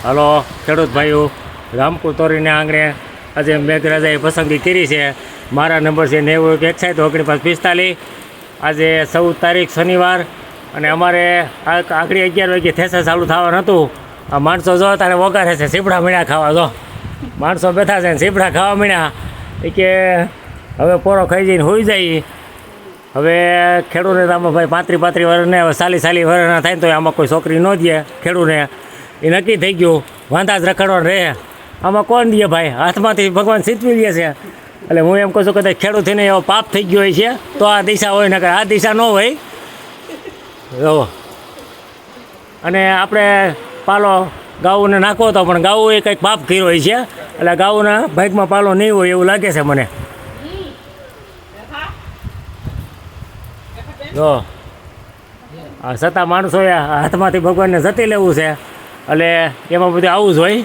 Hello ખેડૂત ભાઈઓ, રામપુર તોરીને આંગણે આજે મેઘરાજાએ પસંદગી કરી છે. મારા નંબર છે 9161 આજે 14 તારીખ શનિવાર અને અમારે આખરી 11 વાગે થેસર ચાલુ થવાનું હતું. આ માણસો જો તારે વગાડે છે સીપડા મીણા ખાવા. જો માણસો બેઠા છે ને સીપડા ખાવા મીણા એ કે હવે પોરો ખાઈ જઈને હોઈ જાય. હવે ખેડૂતને તો આમાં ભાઈ 35 વર્ષને હવે 40 વર્ષના થાય તો આમાં કોઈ છોકરી ન દે ખેડૂતને. એ નક્કી થઈ ગયું, વાંધા જ રખડવાનું રહે. આમાં કોણ દે ભાઈ, હાથમાંથી ભગવાન સીતવી દે છે. એટલે હું એમ કહું છું કે ખેડૂત થઈને એવો પાપ થઈ ગયો હોય છે તો આ દિશા હોય ને આ દિશા ન હોય. જો અને આપણે પાલો ગાઉને નાખવો હતો પણ ગાઉ એ કંઈક પાપ કર્યો હોય છે એટલે ગાઉના ભાગમાં પાલો નહીં હોય એવું લાગે છે મને. જો આ છતાં માણસોએ હાથમાંથી ભગવાનને જતી લેવું છે એટલે એમાં બધું આવું જ હોય.